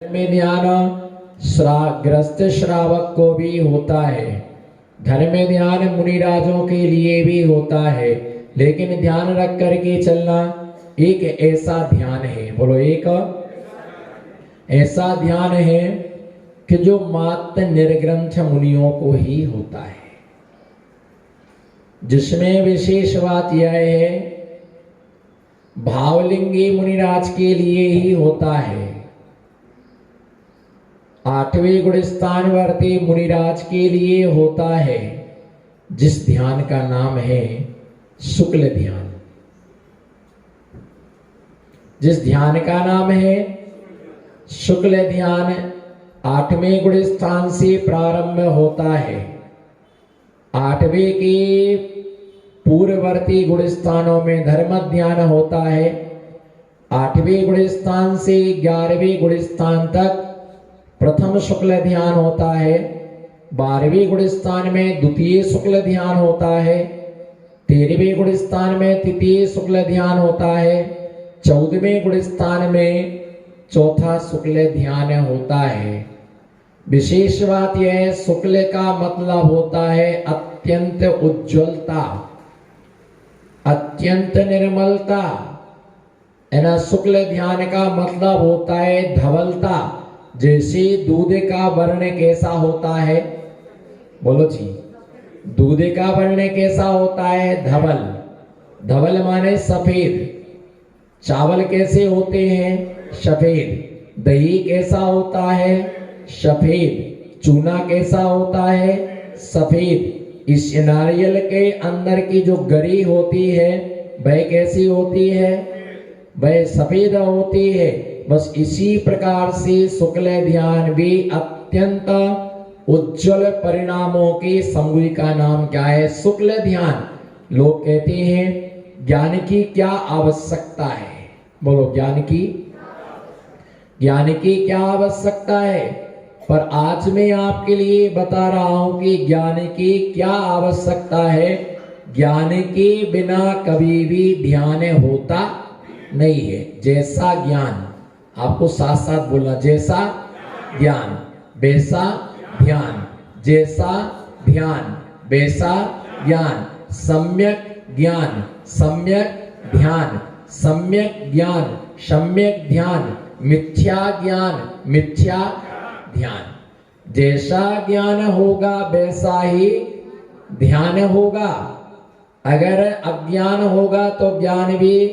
में ध्यान ग्रस्त श्रावक को भी होता है। धन में ध्यान मुनिराजों के लिए भी होता है, लेकिन ध्यान रख करके चलना एक ऐसा ध्यान है, बोलो एक ऐसा ध्यान है कि जो मात्र निर्ग्रंथ मुनियों को ही होता है, जिसमें विशेष बात यह है भावलिंगी मुनिराज के लिए ही होता है। 8वें गुण स्थान वर्ती मुनिराज के लिए होता है, जिस ध्यान का नाम है शुक्ल ध्यान। जिस ध्यान का नाम है शुक्ल ध्यान 8वें गुण स्थान से प्रारंभ होता है। 8वें के पूर्ववर्ती गुण स्थानों में धर्म ध्यान होता है। 8वें गुण स्थान से 11वें गुण स्थान तक प्रथम शुक्ल ध्यान होता है। 12वें गुण स्थान में द्वितीय शुक्ल ध्यान होता है। 13वें गुण स्थान में तृतीय शुक्ल ध्यान होता है। 14वें गुण स्थान में चौथा शुक्ल ध्यान होता है। विशेष बात यह है, शुक्ल का मतलब होता है अत्यंत उज्ज्वलता, अत्यंत निर्मलता। शुक्ल ध्यान का मतलब होता है धवलता। जैसे दूध का वर्ण कैसा होता है, बोलो जी, दूध का वर्ण कैसा होता है, धवल। धवल माने सफेद। चावल कैसे होते हैं, सफेद। दही कैसा होता है, सफेद। चूना कैसा होता है, सफेद। इस नारियल के अंदर की जो गरी होती है वह कैसी होती है, वह सफेद होती है। बस इसी प्रकार से शुक्ल ध्यान भी अत्यंत उज्जवल परिणामों के समूह का नाम क्या है, शुक्ल ध्यान। लोग कहते हैं ज्ञान की क्या आवश्यकता है, बोलो ज्ञान की क्या आवश्यकता है। पर आज मैं आपके लिए बता रहा हूं कि ज्ञान की क्या आवश्यकता है। ज्ञान के बिना कभी भी ध्यान होता नहीं है। जैसा ज्ञान, आपको साथ साथ बोलना, जैसा ज्ञान वैसा ध्यान, जैसा ध्यान वैसा ज्ञान। सम्यक ज्ञान सम्यक ध्यान, सम्यक ज्ञान सम्यक ध्यान, मिथ्या ज्ञान मिथ्या ध्यान। जैसा ज्ञान होगा वैसा ही ध्यान होगा। अगर अज्ञान होगा तो ध्यान भी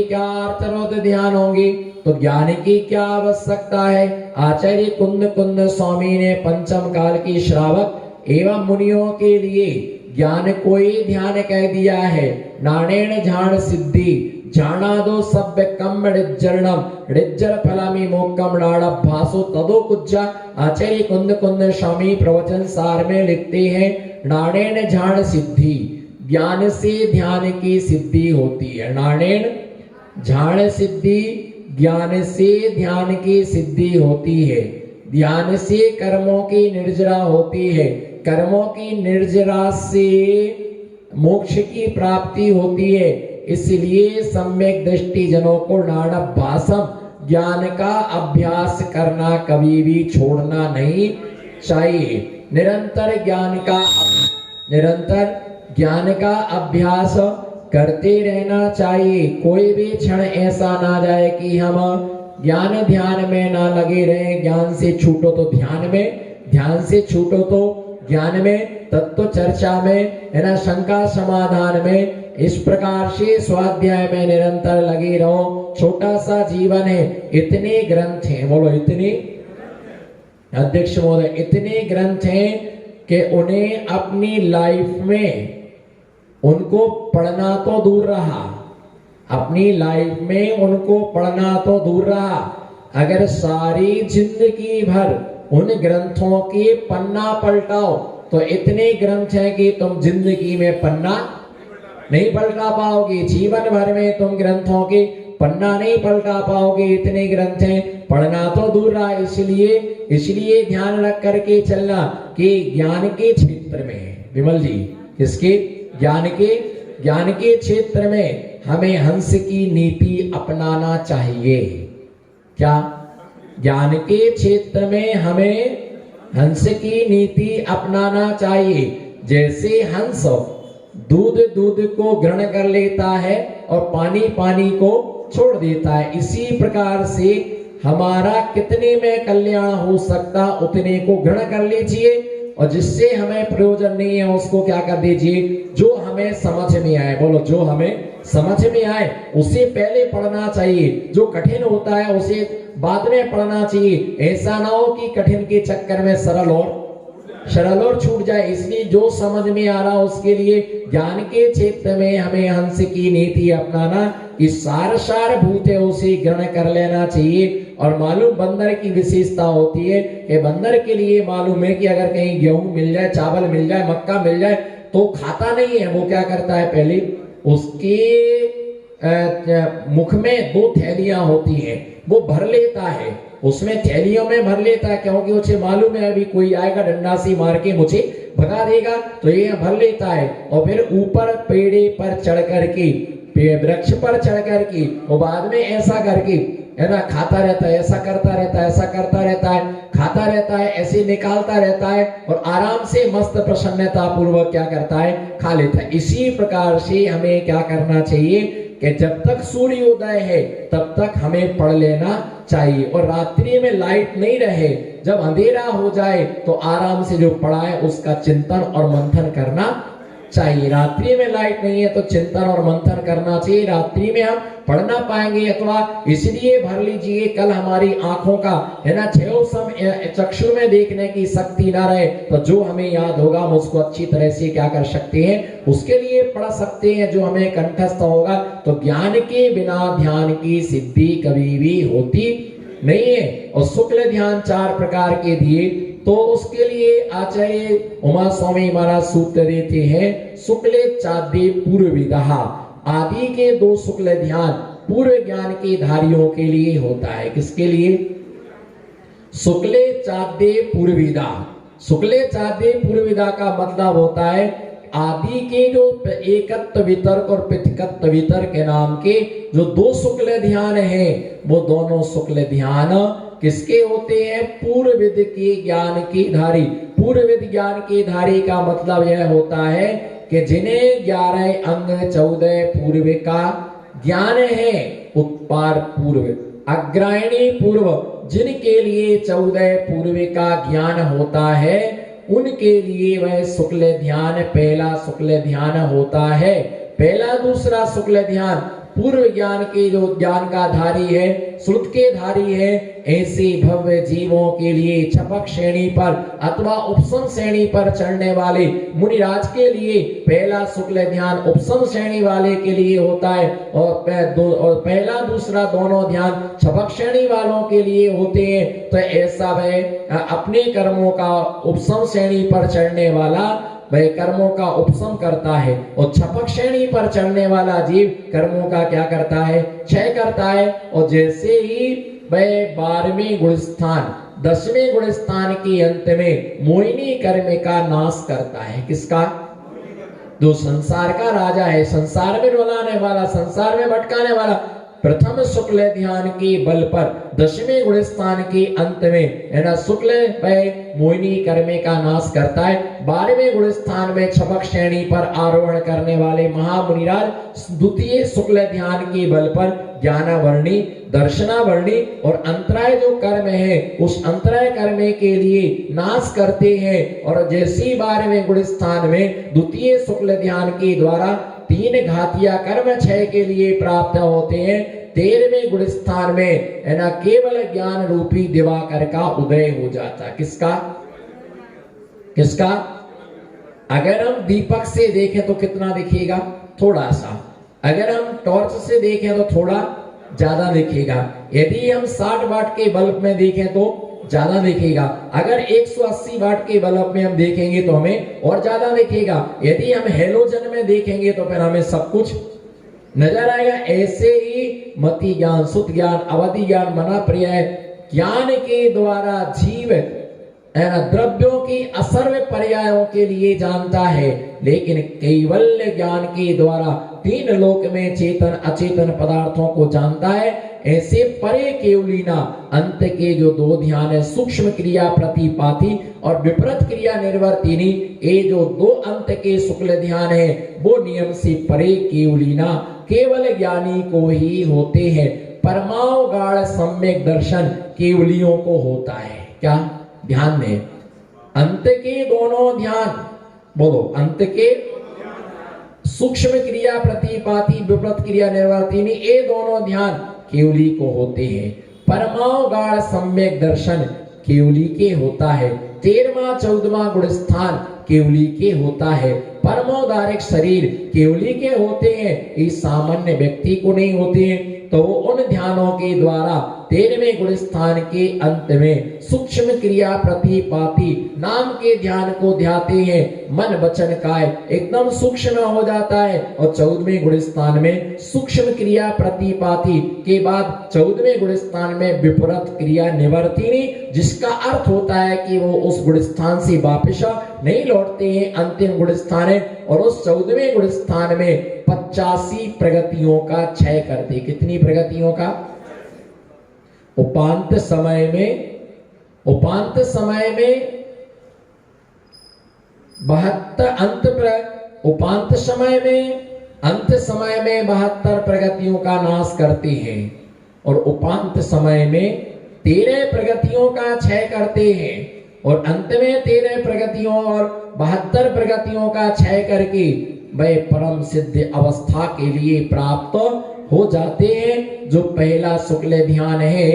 क्या अर्थवत ध्यान होगी। तो ज्ञान की क्या आवश्यकता है। आचार्य कुंद स्वामी ने पंचम काल की श्रावक एवं मुनियों के लिए ज्ञान को ही ध्यान कह दिया है। नाणेन झाण सिद्धि झाणादो सभ्य कम ऋज्जरणम ऋज्जर फलामी मोक्कम नाड़ भासो तदो कुज्जा। आचार्य कुंद स्वामी प्रवचन सार में लिखते हैं, नाणेन झाण सिद्धि, ज्ञान से ध्यान की सिद्धि होती है। नाणेन झाण सिद्धि, ज्ञान से ध्यान की सिद्धि होती है। ध्यान से कर्मों की निर्जरा होती है। कर्मों की निर्जरा से मोक्ष की प्राप्ति होती है। इसलिए सम्यक दृष्टि जनों को नाड़भासम ज्ञान का अभ्यास करना कभी भी छोड़ना नहीं चाहिए। निरंतर ज्ञान का अभ्यास करते रहना चाहिए। कोई भी क्षण ऐसा ना जाए कि हम ज्ञान ध्यान में ना लगे रहें। ज्ञान से छूटो तो ध्यान में, ध्यान से छूटो तो ज्ञान में, तत्व चर्चा में, है ना, शंका समाधान में। इस प्रकार से स्वाध्याय में निरंतर लगे रहो। छोटा सा जीवन है, इतने ग्रंथ हैं, बोलो इतने, अध्यक्ष महोदय, इतने ग्रंथ हैं कि उन्हें अपनी लाइफ में उनको पढ़ना तो दूर रहा, अपनी लाइफ में उनको पढ़ना तो दूर रहा, अगर सारी जिंदगी भर उन ग्रंथों के पन्ना पलटाओ तो इतने ग्रंथ हैं कि तुम जिंदगी में पन्ना नहीं पलटा पाओगे। जीवन भर में तुम ग्रंथों के पन्ना नहीं पलटा पाओगे, इतने ग्रंथ हैं। पढ़ना तो दूर रहा। इसलिए ध्यान रख करके चलना कि ज्ञान के क्षेत्र में, विमल जी, किसके, ज्ञान के क्षेत्र में हमें हंस की नीति अपनाना चाहिए। क्या ज्ञान के क्षेत्र में हमें हंस की नीति अपनाना चाहिए। जैसे हंस दूध को ग्रहण कर लेता है और पानी को छोड़ देता है, इसी प्रकार से हमारा कितने में कल्याण हो सकता उतने को ग्रहण कर लीजिए, और जिससे हमें प्रयोजन नहीं है उसको क्या कर दीजिए, जो हमें समझ में आए। बोलो, जो हमें समझ में आए उसे पहले पढ़ना चाहिए, जो कठिन होता है उसे बाद में पढ़ना चाहिए। ऐसा ना हो कि कठिन के चक्कर में सरल और छूट जाए। इसलिए जो समझ में आ रहा उसके लिए ज्ञान के क्षेत्र में हमें हंस की नीति अपनाना, कि सार भूत है उसे ग्रहण कर लेना चाहिए। और मालूम बंदर की विशेषता होती है कि बंदर के लिए मालूम है कि अगर कहीं गेहूं मिल जाए, चावल मिल जाए, मक्का मिल जाए तो खाता नहीं है। वो क्या करता है, पहले उसके मुख में 2 थैलियां होती हैं, वो भर लेता है, उसमें थैलियों में भर लेता है, क्योंकि उसे मालूम है अभी कोई आएगा डंडा से मार के मुझे भगा देगा, तो ये भर लेता है। और फिर ऊपर पेड़े पर चढ़ करके, वृक्ष पर चढ़ करके, और बाद में ऐसा करके है ना खाता रहता है, ऐसा करता रहता है, ऐसा करता रहता है, खाता रहता है, ऐसे निकालता रहता है, और आराम से मस्त प्रसन्नता पूर्वक क्या करता है, खा लेता है। इसी प्रकार से हमें क्या करना चाहिए कि जब तक सूर्योदय है तब तक हमें पढ़ लेना चाहिए, और रात्रि में लाइट नहीं रहे, जब अंधेरा हो जाए तो आराम से जो पढ़ा है उसका चिंतन और मंथन करना चाहिए। रात्रि में लाइट नहीं है तो चिंतन और मंथन करना चाहिए, रात्रि में हम पढ़ ना पाएंगे। अथवा इसलिए भर लीजिए, कल हमारी आंखों का है ना चक्षु में देखने की शक्ति ना रहे तो जो हमें याद होगा हम उसको अच्छी तरह से क्या कर सकते हैं, उसके लिए पढ़ सकते हैं, जो हमें कंठस्थ होगा। तो ज्ञान के बिना ध्यान की सिद्धि कभी भी होती नहीं है। और शुक्ल ध्यान 4 प्रकार के दिए, तो उसके लिए आचार्य उमा स्वामी महाराज सूत्र देते हैं, शुक्ल चाद्य पूर्वविदः। आदि के 2 शुक्ल ध्यान पूर्व ज्ञान के धारियों के लिए होता है। किसके लिए? शुक्ल चाद्य पूर्वविदा। शुक्ल चाद्य पूर्वविदा का मतलब होता है आदि के जो एकत्व वितर्क और पृथकत्व वितर्क के नाम के जो 2 शुक्ल ध्यान हैं, वो दोनों शुक्ल ध्यान किसके होते हैं? पूर्वविद के ज्ञान की धारी। पूर्वविद ज्ञान की धारी का मतलब यह होता है कि जिन्हें 11 अंग 14 पूर्व का ज्ञान है, उत्पाद पूर्व अग्रायणी पूर्व, जिनके लिए 14 पूर्व का ज्ञान होता है, उनके लिए वह शुक्ल ध्यान पहला शुक्ल ध्यान होता है। पहला दूसरा शुक्ल ध्यान पूर्व ज्ञान के जो ज्ञान का धारी है, श्रुत के धारी है, ऐसे भव्य जीवों के लिए छपक श्रेणी पर अथवा उपसम श्रेणी पर चढ़ने वाले मुनिराज के लिए पहला शुक्ल ध्यान उपसम श्रेणी वाले के लिए होता है, और पहला दूसरा दोनों ध्यान छपक श्रेणी वालों के लिए होते हैं। तो ऐसा वह अपने कर्मों का उपसम श्रेणी पर चढ़ने वाला वह कर्मों का उपशम करता है, और छपक श्रेणी पर चढ़ने वाला जीव कर्मों का क्या करता है? क्षय करता है। और जैसे ही वह 12वें गुणस्थान 10वें गुणस्थान के अंत में मोहिनी कर्म का नाश करता है। किसका? जो संसार का राजा है, संसार में डुलाने वाला, संसार में भटकाने वाला, प्रथम शुक्ल ध्यान के बल पर 10वें गुणस्थान के अंत में है ना शुक्ल वह मोहिनी कर्मे का नाश करता है। 12वें गुणस्थान में छपक श्रेणी पर आरोहण करने वाले महामुनिराज द्वितीय शुक्ल ध्यान के बल पर ज्ञानावर्णी, दर्शनावर्णी और अंतराय जो कर्म है उस अंतराय कर्मे के लिए नाश करते हैं। और जैसी 12वें गुणस्थान में द्वितीय शुक्ल ध्यान के द्वारा 3 घातिया कर्म क्षय के लिए प्राप्त होते हैं, 13वें गुणस्थान में है ना केवल ज्ञान रूपी दिवाकर का उदय हो जाता है। किसका? किसका? अगर हम दीपक से देखें तो कितना दिखेगा? थोड़ा सा। अगर हम टॉर्च से देखें तो थोड़ा ज्यादा दिखेगा। यदि हम 60 वाट के बल्ब में देखें तो ज्यादा दिखेगा। अगर 180 वाट के बल्ब में हम देखेंगे तो हमें और ज्यादा दिखेगा। यदि हम हेलोजन में देखेंगे तो फिर हमें सब कुछ नजर आएगा। ऐसे ही मति ज्ञान, सुत ज्ञान, अवधि ज्ञान, मना पर्याय ज्ञान के द्वारा जीव द्रव्यों की असर्व पर्यायों के लिए जानता है, लेकिन कैवल्य ज्ञान के द्वारा तीन लोक में चेतन अचेतन पदार्थों को जानता है, ऐसे परे केवलीना अंत के जो दो ध्यान है, सूक्ष्म क्रिया प्रतिपाती और विपरीत क्रिया निर्वर्तिनी, ये जो दो अंत के शुक्ल ध्यान है वो नियम से परे केवलीना केवल ज्ञानी को ही होते हैं। परमावगाढ़ सम्यक दर्शन केवलियों को होता है। क्या ध्यान में अंत के दोनों ध्यान, बोलो अंत के सूक्ष्म क्रिया प्रतिपाती विपरीत क्रिया निर्वर्तिनी, ये दोनों ध्यान केवली को होते हैं। परमावगाढ़ सम्यक दर्शन केवली के होता है। 13वां 14वां गुण स्थान केवली के होता है। परमोदारिक शरीर केवली के होते हैं, इस सामान्य व्यक्ति को नहीं होते हैं। तो वो उन ध्यानों के द्वारा 13वें गुण स्थान के अंत में सूक्ष्म क्रिया प्रतिपाती नाम के ध्यान को ध्याते हैं। मन वचन काय एकदम सूक्ष्म हो जाता है और 14वें गुण स्थान में सूक्ष्म क्रिया प्रतिपाती के बाद 14वें गुण स्थान में विपरीत क्रिया निवर्तिनी, जिसका अर्थ होता है कि वो उस गुण स्थान से वापस नहीं लौटते हैं, अंतिम गुण स्थान है। और उस 14वें गुण स्थान में 85 प्रगतियों का क्षय करते। कितनी प्रगतियों का? उपांत समय में 72 उपांत समय में अंत समय में 72 प्रगतियों का नाश करते हैं और उपांत समय में 13 प्रगतियों का क्षय करते हैं और अंत में 13 प्रगतियों और 72 प्रगतियों का क्षय करके वे परम सिद्ध अवस्था के लिए प्राप्त हो जाते हैं। जो पहला शुक्ल ध्यान है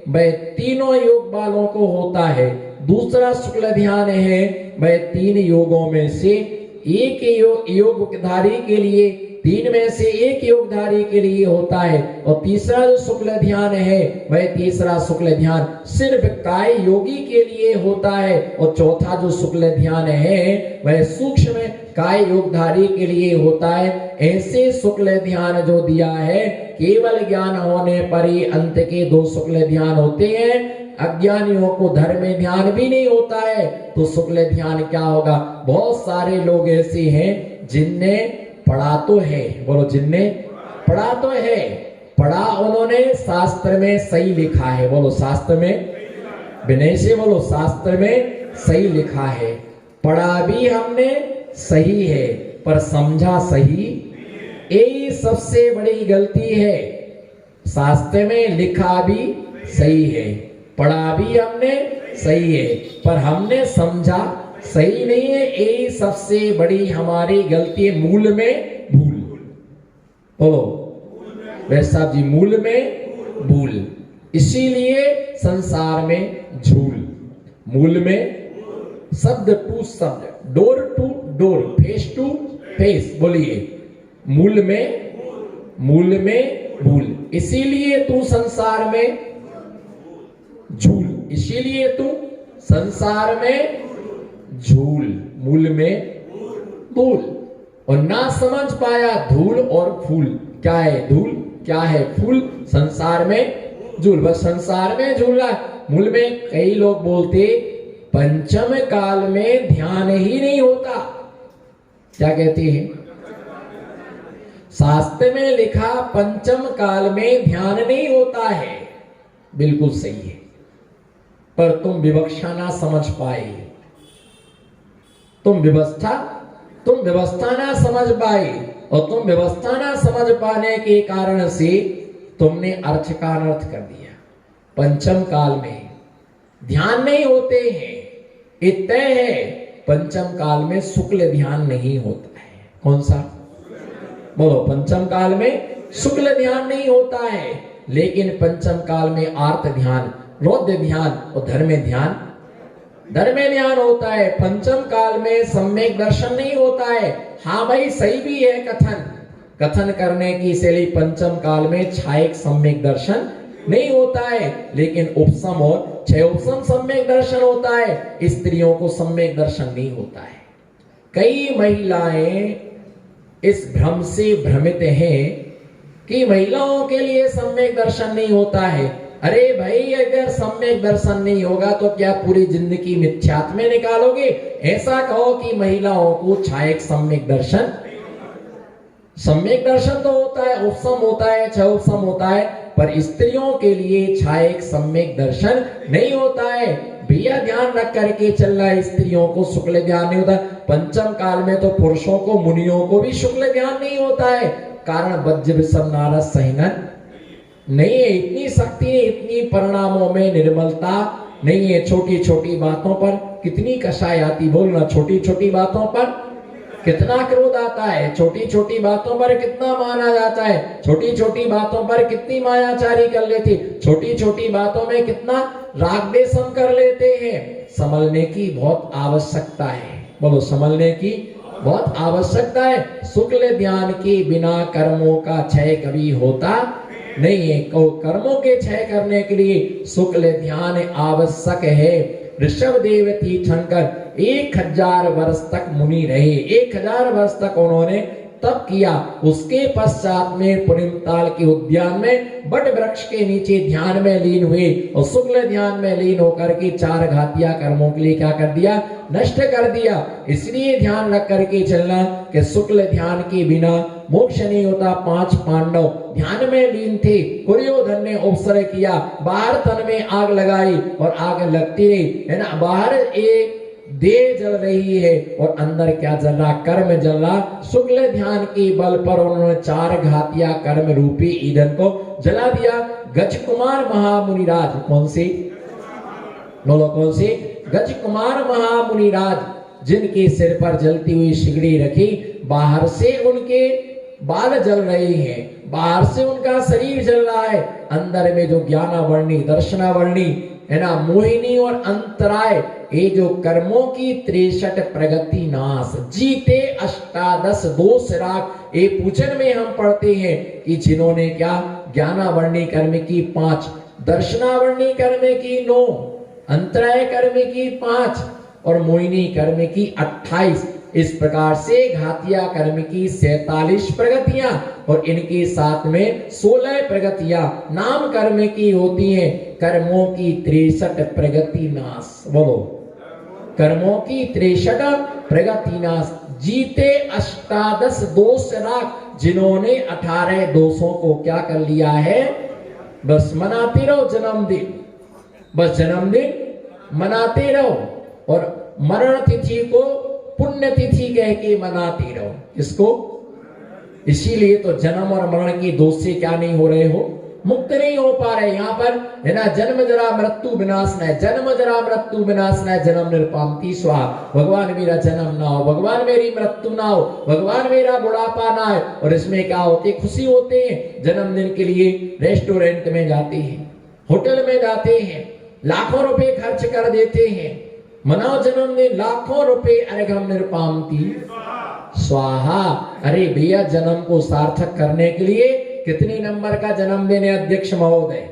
वह तीनों योग वालों को होता है। दूसरा शुक्ल ध्यान है वह 3 योगों में से एक योगधारी के लिए, 3 में से एक योगधारी के लिए होता है। और तीसरा जो शुक्ल ध्यान है वह तीसरा शुक्ल ध्यान सिर्फ काय योगी के लिए होता है। और चौथा जो शुक्ल ध्यान है वह सूक्ष्म काय योगधारी के लिए होता है। ऐसे शुक्ल ध्यान जो दिया है, केवल ज्ञान होने पर ही अंत के 2 शुक्ल ध्यान होते हैं। अज्ञानियों को धर्म में ध्यान भी नहीं होता है तो शुक्ल ध्यान क्या होगा? बहुत सारे लोग ऐसे हैं जिनने पढ़ा तो है, बोलो जिनने पढ़ा तो है, पढ़ा उन्होंने शास्त्र में सही लिखा है, बोलो शास्त्र में, विनय से बोलो शास्त्र में सही लिखा है। पढ़ा भी हमने सही है पर समझा सही, यही सबसे बड़ी गलती है। शास्त्र में लिखा भी सही है, पढ़ा भी हमने सही है पर हमने समझा सही नहीं है, यही सबसे बड़ी हमारी गलती है। मूल में भूल, बोलो वैसा जी, मूल में भूल, इसीलिए संसार में झूल। मूल में शब्द टू शब्द, door to door, face to face, बोलिए मूल में भूल, इसीलिए तू संसार में झूल, इसीलिए तू संसार में झूल। मूल में धूल और ना समझ पाया धूल और फूल। क्या है धूल, क्या है फूल? संसार में झूल, बस संसार में झूला। मूल में कई लोग बोलते पंचम काल में ध्यान ही नहीं होता। क्या कहते हैं? शास्त्र में लिखा पंचम काल में ध्यान नहीं होता है, बिल्कुल सही है, पर तुम विवक्षा ना समझ पाए, तुम व्यवस्था ना समझ पाए और तुम व्यवस्था ना समझ पाने के कारण से तुमने अर्थ का अनर्थ कर दिया। पंचम काल में ध्यान नहीं होते हैं, इतने है। पंचम काल में शुक्ल ध्यान नहीं होता है। कौन सा? बोलो पंचम काल में शुक्ल ध्यान नहीं होता है, लेकिन पंचम काल में आर्त ध्यान, रौद्र ध्यान और धर्म ध्यान होता है। पंचम काल में सम्यक दर्शन नहीं होता है। हाँ भाई सही भी है कथन करने की शैली, पंचम काल में छायक सम्यक दर्शन नहीं होता है, लेकिन उपसम और छह उपसम सम्यक दर्शन होता है। स्त्रियों को सम्यक दर्शन नहीं होता है। कई महिलाएं इस भ्रम से भ्रमित हैं कि महिलाओं के लिए सम्यक दर्शन नहीं होता है। अरे भाई, अगर सम्यक दर्शन नहीं होगा तो क्या पूरी जिंदगी मिथ्यात्व में निकालोगे? ऐसा कहो कि महिलाओं को छायक सम्यक दर्शन सम्यक दर्शन तो होता है, उपसम होता है, छह उपसम होता है, पर स्त्रियों के लिए छायक सम्यक दर्शन नहीं होता है। भैया ध्यान रख करके चलना है, स्त्रियों को शुक्ल ध्यान नहीं होता। पंचम काल में तो पुरुषों को, मुनियों को भी शुक्ल ध्यान नहीं होता है। कारण वज्र विषम नारद सहिनन नहीं है, इतनी शक्ति है, इतनी परिणामों में निर्मलता नहीं है। छोटी छोटी बातों पर कितनी कषाय आती, बोलना, छोटी छोटी बातों पर कितना क्रोध आता है, छोटी छोटी बातों पर कितना माना जाता है, छोटी छोटी बातों पर कितनी मायाचारी कर लेती, छोटी छोटी बातों में कितना राग द्वेष हम कर लेते हैं। संभलने की बहुत आवश्यकता है, बोलो, संभलने की बहुत आवश्यकता है। शुक्ल ध्यान के बिना कर्मों का क्षय कभी होता नहीं है। कर्मों के क्षय करने के लिए शुक्ल ध्यान आवश्यक है। ऋषभ देव तीर्थंकर 1000 वर्ष तक मुनि रहे, 1000 वर्ष तक उन्होंने तप किया। उसके पश्चात में पुरिमताल के उद्यान में बट वृक्ष के नीचे ध्यान में लीन हुए और शुक्ल ध्यान में लीन होकर के 4 घातिया कर्मों के लिए क्या कर दिया, नष्ट कर दिया। इसलिए ध्यान रख करके चलना कि शुक्ल ध्यान के बिना मोक्ष नहीं होता। 5 पांडव ध्यान में लीन थे, दुर्योधन ने उपसर्ग किया, बाहर तन में आग लगाई और आग लगती रही, है ना। बाहर एक देह जल रही है और अंदर क्या जल रहा, कर्म जल रहा। शुक्ल ध्यान के बल पर उन्होंने 4 घातिया कर्म रूपी ईंधन को जला दिया। गज कुमार महामुनिराज, कौन से बोलो, कौन से? गज कुमार महामुनिराज, जिनके सिर पर जलती हुई सिगड़ी रखी, बाहर से उनके बाल जल रहे हैं, बाहर से उनका शरीर जल रहा है, अंदर में जो ज्ञानावर्णी, दर्शनावर्णी, है ना, मोहिनी और अंतराय, ये जो कर्मों की 63 प्रगति नाश, जीते 18 दोष राग। ये पूजन में हम पढ़ते हैं कि जिन्होंने क्या, ज्ञानावर्णी कर्म की 5, दर्शनावर्णी कर्म की 9, अंतराय कर्म की 5 और मोहिनी कर्म की 28। इस प्रकार से घातिया कर्म की 47 प्रगतियां और इनके साथ में 16 प्रगतियां नाम कर्म की होती हैं। कर्मों की 63 प्रगति नाश, बोलो, कर्मों की 63 प्रगति नाश। जीते 18 दोष राग, जिन्होंने 18 दोषों को क्या कर लिया है, बस मनाते रहो जन्मदिन, बस जन्मदिन मनाते रहो और मरण तिथि को पुण्य तिथि कह के मनाते रहो। इसको इसीलिए तो जन्म और मरण की दोष से क्या नहीं हो रहे हो, मुक्त नहीं हो पा रहे। यहाँ पर है ना, जन्म जरा मृत्यु विनाश न, जन्म जरा मृत्यु विनाश न, जन्म निर्पांति स्वाहा। भगवान मेरा जन्म ना हो, भगवान मेरी मृत्यु ना हो, भगवान मेरा बुढ़ापा ना है। और इसमें क्या होते, खुशी होते हैं। जन्मदिन के लिए रेस्टोरेंट में जाते हैं, होटल में जाते हैं, लाखों रुपए खर्च कर देते हैं, मनाओ जन्मदिन, लाखों रुपए अर्घम निर्पांति स्वाहा। अरे भैया, जन्म को सार्थक करने के लिए कितने नंबर का जन्मदिन है अध्यक्ष महोदय?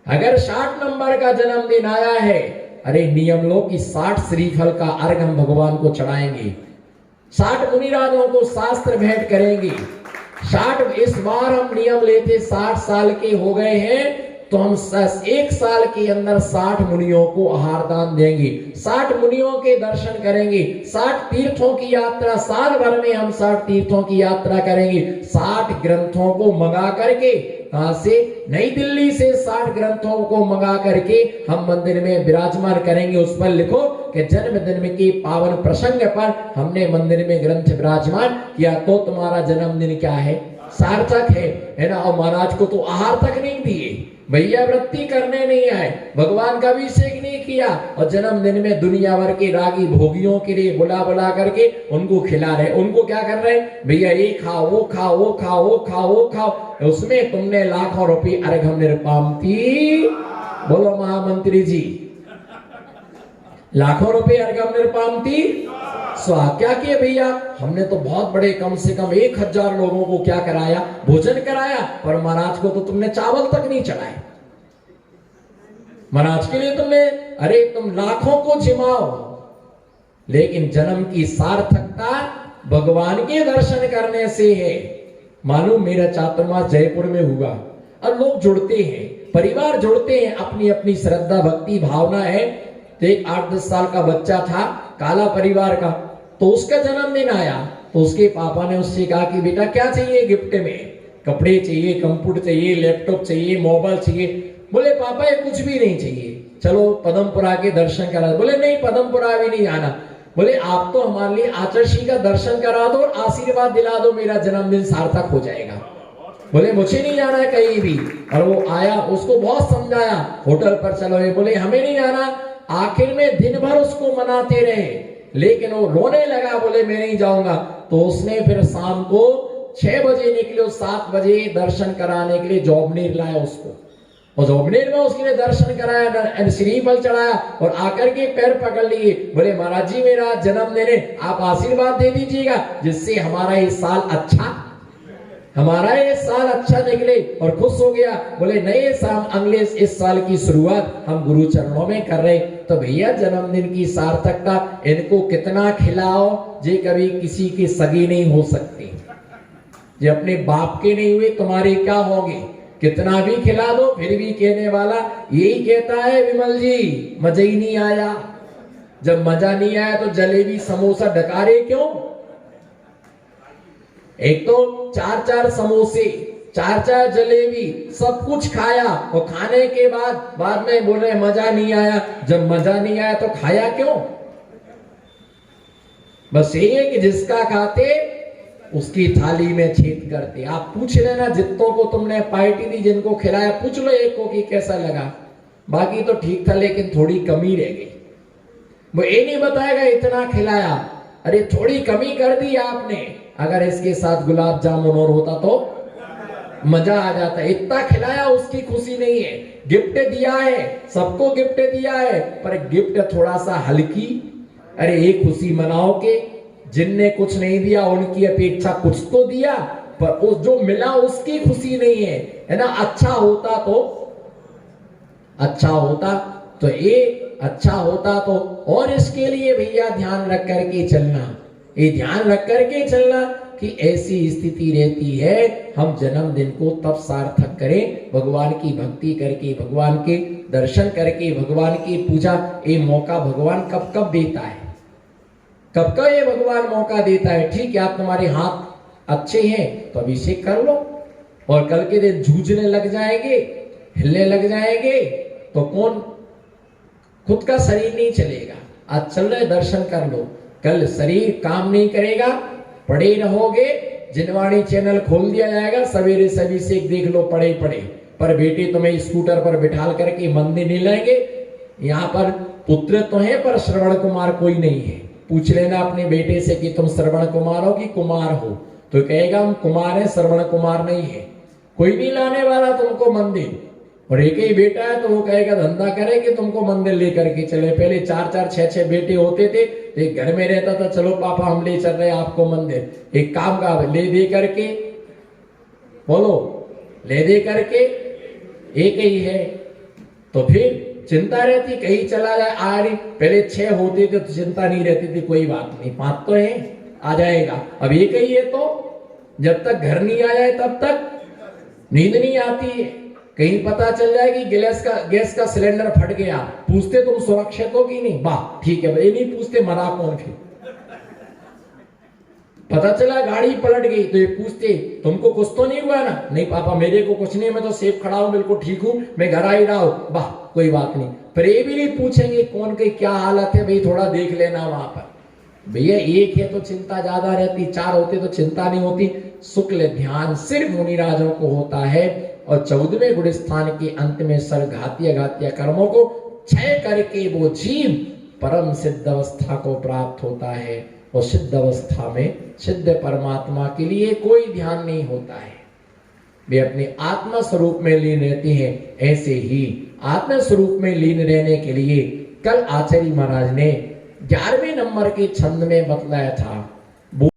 अगर 60 नंबर का जन्मदिन आया है, अरे नियम लो कि 60 श्रीफल का अर्घ हम भगवान को चढ़ाएंगे, 60 मुनिराजों को शास्त्र भेंट करेंगे। 60 इस बार हम नियम लेते, 60 साल के हो गए हैं तो हम 1 साल के अंदर 60 मुनियों को आहार दान देंगे, 60 मुनियों के दर्शन करेंगे, 60 तीर्थों की यात्रा, साल भर में हम 60 तीर्थों की यात्रा करेंगे। 60 ग्रंथों को मंगा करके, कहां से, नई दिल्ली से 60 ग्रंथों को मंगा करके हम मंदिर में विराजमान करेंगे। उस पर लिखो कि जन्मदिन के पावन प्रसंग पर हमने मंदिर में ग्रंथ विराजमान किया, तो तुम्हारा जन्मदिन क्या है, सार्थक है ना। और महाराज को तो आहार तक नहीं दिए, भैया वृत्ति करने नहीं आए, भगवान का अभिषेक नहीं किया और जन्मदिन में दुनिया भर के रागी भोगियों के लिए बुला बुला करके उनको खिला रहे। उनको क्या कर रहे, भैया ये खाओ, वो खाओ, वो खाओ, वो खाओ, वो खाओ, उसमें तुमने लाखों रुपए अर्घम निर्पांति, बोलो महामंत्री जी, लाखों रुपए अर्घम निर्पांति स्वाहा। क्या किया भैया, हमने तो बहुत बड़े, कम से कम 1000 लोगों को क्या कराया, भोजन कराया, पर महाराज को तो तुमने चावल तक नहीं चढ़ाए। महाराज के लिए तुमने, अरे तुम लाखों को जिमाओ, लेकिन जन्म की सार्थकता भगवान के दर्शन करने से है। मालूम, मेरा चातुर्मास जयपुर में हुआ, अब लोग जुड़ते हैं, परिवार जुड़ते हैं, अपनी अपनी श्रद्धा भक्ति भावना है। तो एक 8-10 साल का बच्चा था, काला परिवार का, तो उसका जन्मदिन आया, तो उसके पापा ने उससे कहा कि बेटा क्या चाहिए गिफ्ट में? कपड़े चाहिए, कंप्यूटर चाहिए, लैपटॉप चाहिए, मोबाइल चाहिए? बोले पापा ये कुछ भी नहीं चाहिए, चलो पदमपुरा के दर्शन करा। बोले नहीं, पदमपुरा भी नहीं आना। बोले आप तो हमारे लिए आचर्षी का दर्शन करा दो और आशीर्वाद दिला दो, मेरा जन्मदिन सार्थक हो जाएगा। बोले मुझे नहीं जाना है कहीं भी। और वो आया, उसको बहुत समझाया, होटल पर चलो, ये बोले हमें नहीं जाना। आखिर में दिन भर उसको मनाते रहे, लेकिन वो रोने लगा, बोले मैं नहीं जाऊंगा। तो उसने फिर शाम को 6 बजे निकले, 7 बजे दर्शन कराने के लिए जोबनेर लाया उसको, और जोबनेर में उसके लिए दर्शन कराया, सीढ़ी पर चढ़ाया और आकर के पैर पकड़ लिए। बोले महाराज जी मेरा जन्मदिन है, आप आशीर्वाद दे दीजिएगा जिससे हमारा ये साल अच्छा निकले। और खुश हो गया। बोले नए साल, अगले इस साल की शुरुआत हम गुरु चरणों में कर रहे। तो भैया जन्मदिन की सार्थकता, इनको कितना खिलाओ, जे कभी किसी की सगी नहीं हो सकती, जे अपने बाप के नहीं हुए तुम्हारे क्या होंगे? कितना भी खिला दो फिर भी कहने वाला यही कहता है, विमल जी मजा ही नहीं आया। जब मजा नहीं आया तो जलेबी समोसा डकारे क्यों? एक तो 4-4 समोसे, 4-4 जलेबी, सब कुछ खाया, और खाने के बाद में बोल रहे मजा नहीं आया। जब मजा नहीं आया तो खाया क्यों? बस ये है कि जिसका खाते उसकी थाली में छेद करते। आप पूछ लेना जितनों को तुमने पार्टी दी, जिनको खिलाया, पूछ लो एक को कि कैसा लगा। बाकी तो ठीक था लेकिन थोड़ी कमी रह गई। वो ये नहीं बताएगा इतना खिलाया, अरे थोड़ी कमी कर दी आपने। अगर इसके साथ गुलाब जामुन और होता तो मजा आ जाता। इतना खिलाया, उसकी खुशी नहीं है। गिफ्ट दिया है, सबको गिफ्ट दिया है, पर गिफ्ट थोड़ा सा हल्की। अरे एक खुशी मनाओ के जिनने कुछ नहीं दिया उनकी अपेक्षा कुछ तो दिया, पर उस जो मिला उसकी खुशी नहीं है ना। अच्छा होता तो और इसके लिए भैया ध्यान रख करके चलना, ये ध्यान रख करके चलना कि ऐसी स्थिति रहती है, हम जन्मदिन को तब सार्थक करें भगवान की भक्ति करके, भगवान के दर्शन करके, भगवान की पूजा। ये मौका भगवान कब कब देता है, कब कब ये भगवान मौका देता है? ठीक है, आप तुम्हारे हाथ अच्छे हैं तो अभिषेक कर लो, और कल के दिन जूझने लग जाएंगे, हिलने लग जाएंगे तो कौन, खुद का शरीर नहीं चलेगा। आज चल रहे दर्शन कर लो, कल शरीर काम नहीं करेगा, पड़े रहोगे। जिनवाणी चैनल खोल दिया जाएगा, सवेरे से अभिषेक देख लो, पड़े पर बेटे तुम्हें स्कूटर पर बिठाल करके मंदिर नहीं लाएंगे। यहाँ पर पुत्र तो है पर श्रवण कुमार कोई नहीं है। पूछ लेना अपने बेटे से कि तुम श्रवण कुमार हो कि कुमार हो, तो कहेगा हम कुमार हैं, श्रवण कुमार नहीं है। कोई नहीं लाने वाला तुमको मंदिर, और एक ही बेटा है तो वो कहेगा धंधा करे कि तुमको मंदिर लेकर के चले। पहले 4-4, 6-6 बेटे होते थे, एक घर में रहता था, चलो पापा हम ले चल रहे आपको मंदिर। एक काम का ले दे करके, बोलो ले दे करके, एक ही है तो फिर चिंता रहती कहीं चला जाए। आ रही पहले 6 होते थे तो चिंता नहीं रहती थी, कोई बात नहीं, 5 तो है, आ जाएगा। अब एक ही है तो जब तक घर नहीं आ जाए तब तक नींद नहीं आती है। कहीं पता चल जाए कि गैस का सिलेंडर फट गया, पूछते तुम सुरक्षित हो कि नहीं? वाह ठीक है, भाई नहीं पूछते मरा कौन? फिर पता चला गाड़ी पलट गई तो ये पूछते तुमको कुछ तो नहीं हुआ ना? नहीं पापा मेरे को कुछ नहीं, मैं तो सेफ खड़ा हूं, बिल्कुल ठीक हूं, मैं घर आ ही रहा हूं। वाह कोई बात नहीं। पर ये भी नहीं पूछेंगे कौन की क्या हालत है, भाई थोड़ा देख लेना वहां पर। भैया एक है तो चिंता ज्यादा रहती, 4 होते तो चिंता नहीं होती। शुक्ल ध्यान सिर्फ मुनिराजों को होता है, और 14वें गुण स्थान के अंत में सर्वघातीय घातीय कर्मों को क्षय करके वो जीव परम सिद्ध अवस्था को प्राप्त होता है। और सिद्ध अवस्था में सिद्ध परमात्मा के लिए कोई ध्यान नहीं होता है, वे अपने आत्मा स्वरूप में लीन रहते हैं। ऐसे ही आत्मा स्वरूप में लीन रहने के लिए कल आचार्य महाराज ने 11वें नंबर के छंद में बतलाया था।